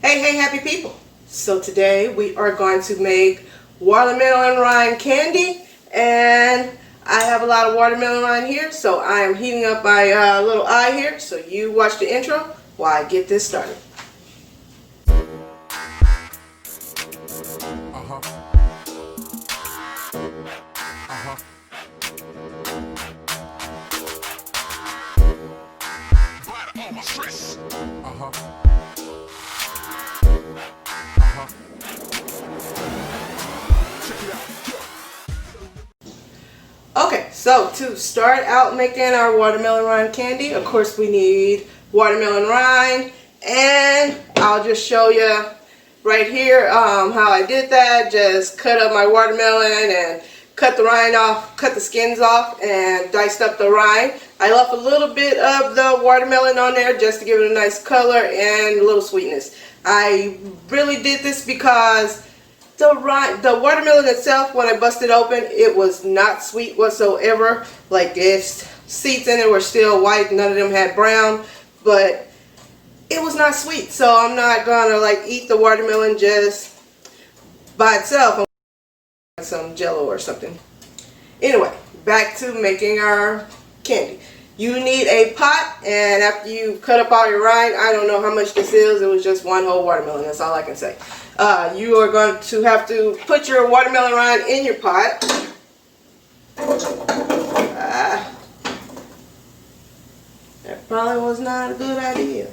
Hey, happy people. So today we are going to make watermelon rind candy, and I have a lot of watermelon rind here, so I am heating up my little eye here, so you watch the intro while I get this started. Okay, so to start out making our watermelon rind candy, of course we need watermelon rind, and I'll just show you right here how I did that. Just cut up my watermelon and cut the rind off, cut the skins off, and diced up the rind. I left a little bit of the watermelon on there just to give it a nice color and a little sweetness. I really did this because the watermelon itself, when I busted open, it was not sweet whatsoever. Like, its seeds in it were still white, none of them had brown, but it was not sweet. So I'm not gonna like eat the watermelon just by itself. I'm gonna some jello or something. Anyway, back to making our candy. You need a pot, and after you cut up all your rind, I don't know how much this is, it was just one whole watermelon, that's all I can say. You are going to have to put your watermelon rind in your pot. That probably was not a good idea.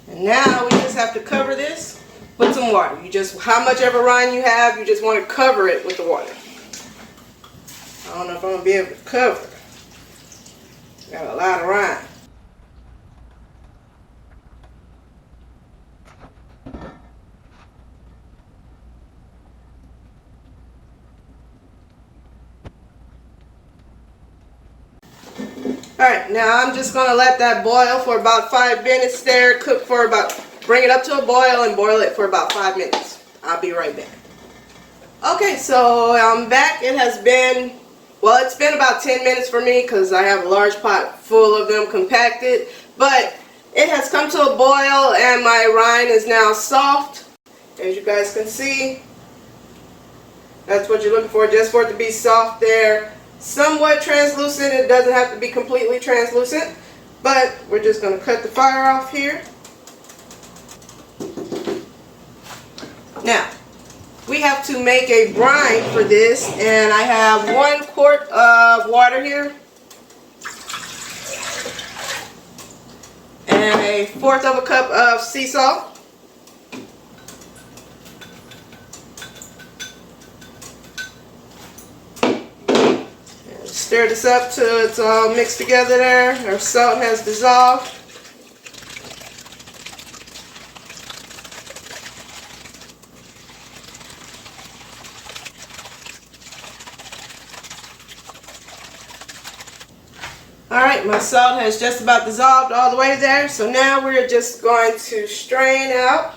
And now we just have to cover this with some water. You just, how much ever rind you have, you just want to cover it with the water. I don't know if I'm going to be able to cover it. Got a lot of rind. Alright, now I'm just going to let that boil for about 5 minutes there. Cook for about, bring it up to a boil and boil it for about 5 minutes. I'll be right back. Okay, so I'm back. It has been, well, it's been about 10 minutes for me because I have a large pot full of them compacted. But it has come to a boil and my rind is now soft. As you guys can see, that's what you're looking for, just for it to be soft there. Somewhat translucent. It doesn't have to be completely translucent, but we're just going to cut the fire off here. Now we have to make a brine for this, and I have 1 quart of water here and 1/4 of a cup of sea salt. Stir this up till it's all mixed together there. Our salt has dissolved. Alright, my salt has just about dissolved all the way there. So now we're just going to strain out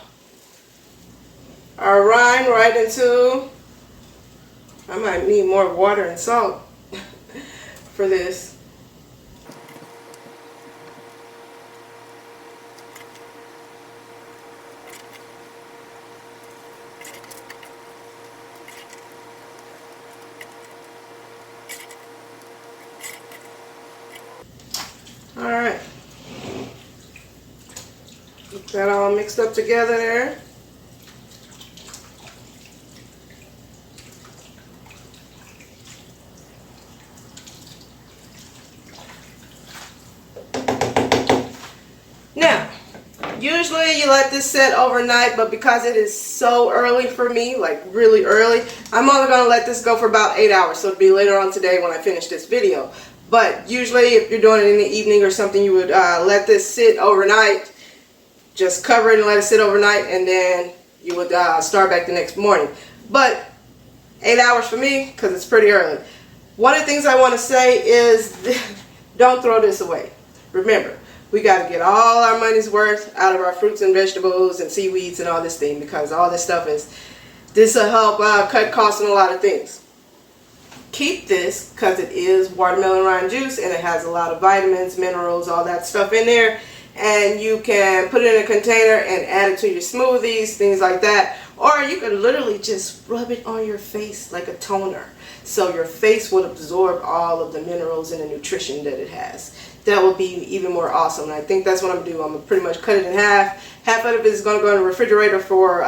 our rind right into, I might need more water and salt for this. Alright. Get that all mixed up together there. Now, usually you let this set overnight, but because it is so early for me, like really early, I'm only going to let this go for about 8 hours. So it'll be later on today when I finish this video. But usually if you're doing it in the evening or something, you would let this sit overnight. Just cover it and let it sit overnight, and then you would start back the next morning. But 8 hours for me, because it's pretty early. One of the things I want to say is don't throw this away. Remember, we got to get all our money's worth out of our fruits and vegetables and seaweeds and all this thing, because all this stuff is This will help cut costs on a lot of things. Keep this because it is watermelon rind juice and it has a lot of vitamins, minerals, all that stuff in there. And you can put it in a container and add it to your smoothies, things like that. Or you can literally just rub it on your face like a toner. So your face will absorb all of the minerals and the nutrition that it has. That will be even more awesome. And I think that's what I'm going to do. I'm going to pretty much cut it in half. Half of it is going to go in the refrigerator for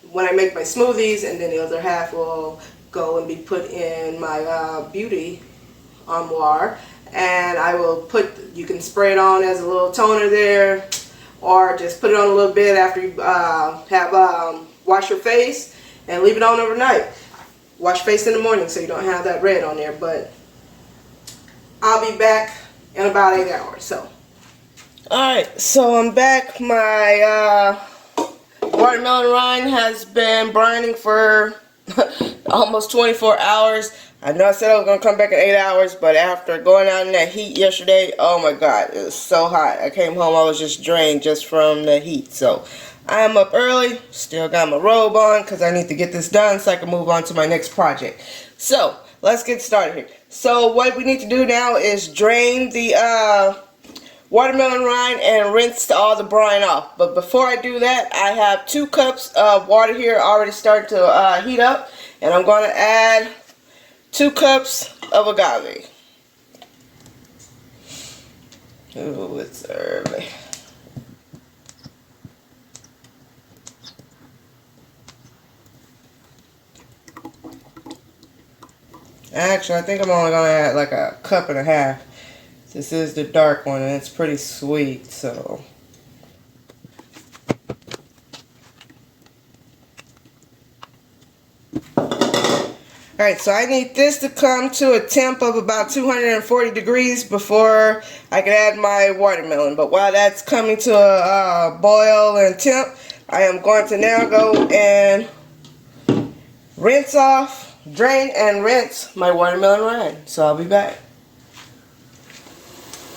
when I make my smoothies. And then the other half will go and be put in my beauty armoire. And I will put, you can spray it on as a little toner there, or just put it on a little bit after you wash your face and leave it on overnight. Wash face in the morning so you don't have that red on there. But I'll be back in about 8 hours. So, alright, so I'm back. My watermelon rind has been brining for almost 24 hours. I know I said I was going to come back in 8 hours, but after going out in that heat yesterday, oh my god, it was so hot. I came home, I was just drained just from the heat. So I am up early, still got my robe on because I need to get this done so I can move on to my next project. So let's get started here. So what we need to do now is drain the watermelon rind and rinse all the brine off. But before I do that, I have 2 cups of water here already started to heat up, and I'm going to add 2 cups of agave. Ooh, it's early. Actually, I think I'm only going to add like a cup and a half. This is the dark one and it's pretty sweet, so. Alright, so I need this to come to a temp of about 240 degrees before I can add my watermelon. But while that's coming to a boil and temp, I am going to now go and rinse off, drain and rinse my watermelon rind. So I'll be back.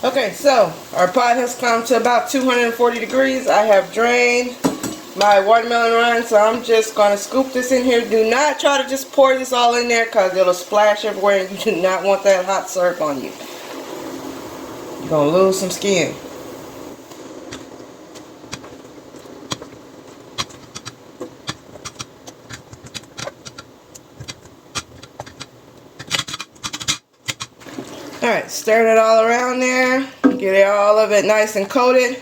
Okay, so our pot has come to about 240 degrees. I have drained my watermelon rind, so I'm just going to scoop this in here. Do not try to just pour this all in there because it'll splash everywhere and you do not want that hot syrup on you. You're going to lose some skin. Alright, stir it all around there. Get all of it nice and coated.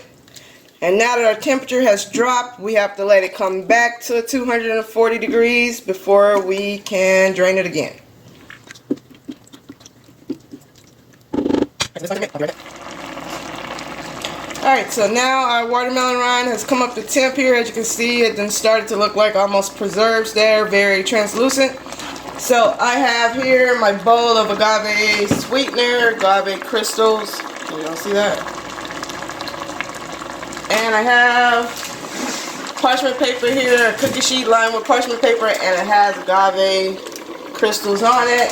And now that our temperature has dropped, we have to let it come back to 240 degrees before we can drain it again. Alright, so now our watermelon rind has come up to temp here. As you can see, it then started to look like almost preserves there, very translucent. So I have here my bowl of agave sweetener, agave crystals. Can y'all see that? And I have parchment paper here, a cookie sheet lined with parchment paper, and it has agave crystals on it.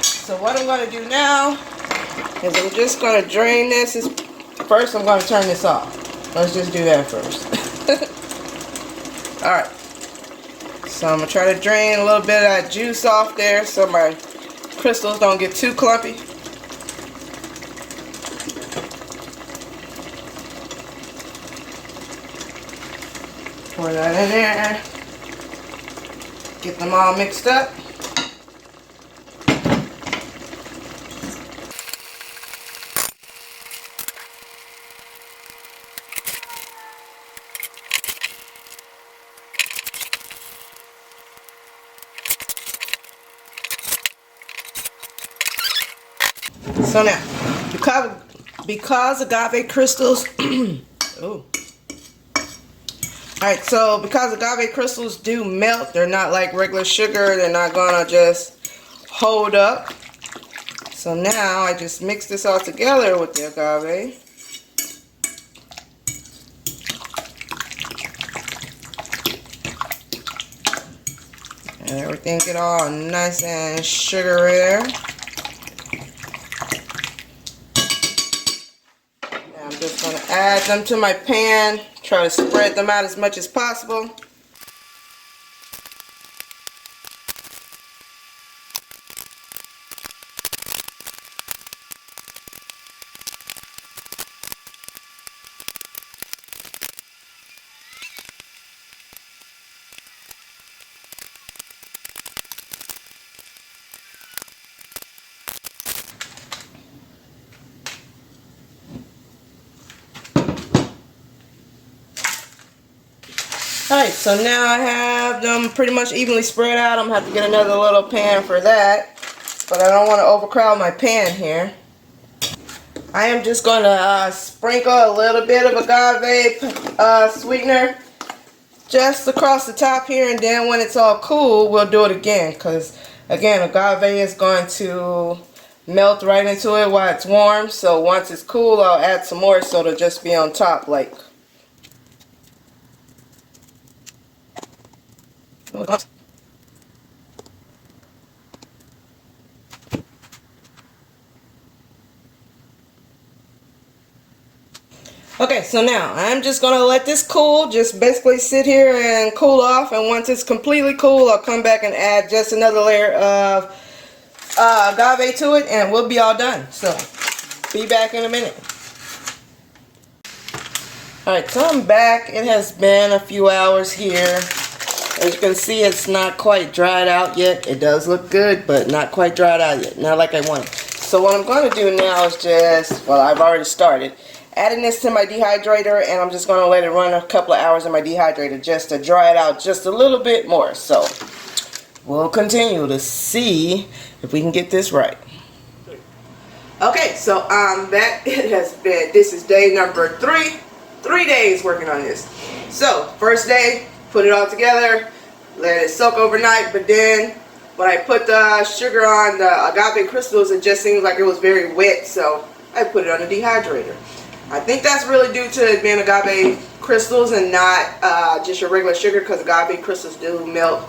So what I'm going to do now is I'm just going to drain this. First I'm going to turn this off. Let's just do that first. Alright. So I'm going to try to drain a little bit of that juice off there so my crystals don't get too clumpy. Pour that in there. Get them all mixed up. So now, because agave crystals, oh. Alright, so because agave crystals do melt, they're not like regular sugar, they're not gonna just hold up. So now I just mix this all together with the agave. And everything get all nice and sugary there. Now I'm just going to add them to my pan. Try to spread them out as much as possible. Alright, so now I have them pretty much evenly spread out. I'm going to have to get another little pan for that. But I don't want to overcrowd my pan here. I am just going to sprinkle a little bit of agave sweetener just across the top here, and then when it's all cool, we'll do it again, because again, agave is going to melt right into it while it's warm. So once it's cool, I'll add some more so it'll just be on top like. Okay, so now I'm just going to let this cool, just basically sit here and cool off, and once it's completely cool, I'll come back and add just another layer of agave to it, and we'll be all done. So, be back in a minute. Alright, so I'm back. It has been a few hours here. As you can see, it's not quite dried out yet. It does look good, but not quite dried out yet. Not like I want it. So what I'm going to do now is just, well, I've already started adding this to my dehydrator, and I'm just going to let it run a couple of hours in my dehydrator just to dry it out just a little bit more. So we'll continue to see if we can get this right. Okay, so I'm back. It has been, this is day number 3. 3 days working on this. So first day, put it all together, let it soak overnight, but then when I put the sugar on the agave crystals, it just seemed like it was very wet, so I put it on the dehydrator. I think that's really due to it being agave crystals and not just your regular sugar, because agave crystals do melt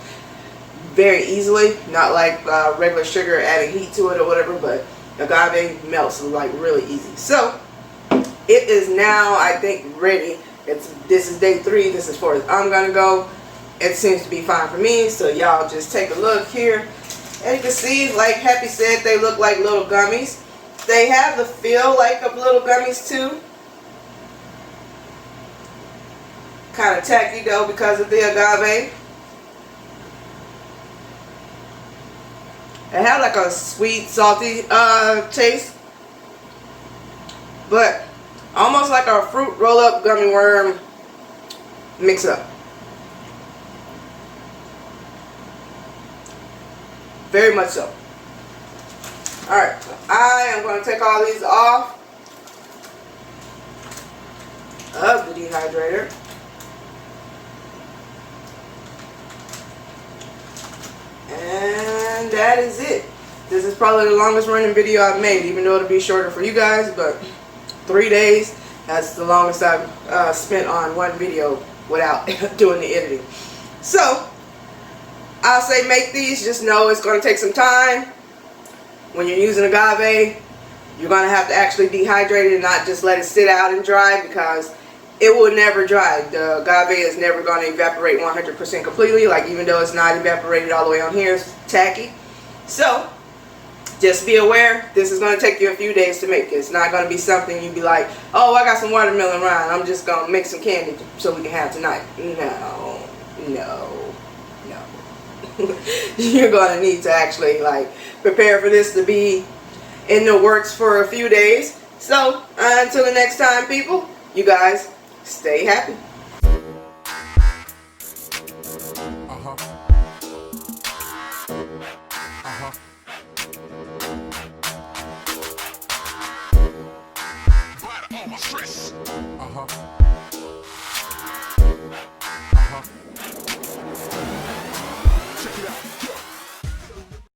very easily, not like regular sugar adding heat to it or whatever, but agave melts like really easy. So it is now, I think, ready. This is day 3. This is far as I'm gonna go. It seems to be fine for me. So y'all just take a look here, and you can see, like Happy said, they look like little gummies. They have the feel like of little gummies too. Kind of tacky though because of the agave. It had like a sweet, salty taste, but almost like a fruit roll-up gummy worm mix up. Very much so. Alright, I am going to take all these off of the dehydrator. And that is it. This is probably the longest running video I've made, even though it'll be shorter for you guys, but 3 days, that's the longest I've spent on one video without doing the editing. So, I'll say make these, just know it's going to take some time. When you're using agave, you're going to have to actually dehydrate it and not just let it sit out and dry, because it will never dry. The agave is never going to evaporate 100% completely, like even though it's not evaporated all the way on here, it's tacky. So, just be aware, this is going to take you a few days to make. It's not going to be something you'd be like, oh, I got some watermelon rind, I'm just going to make some candy so we can have tonight. No, no, no. You're going to need to actually like prepare for this to be in the works for a few days. So, until the next time, people, you guys stay happy. All my stress.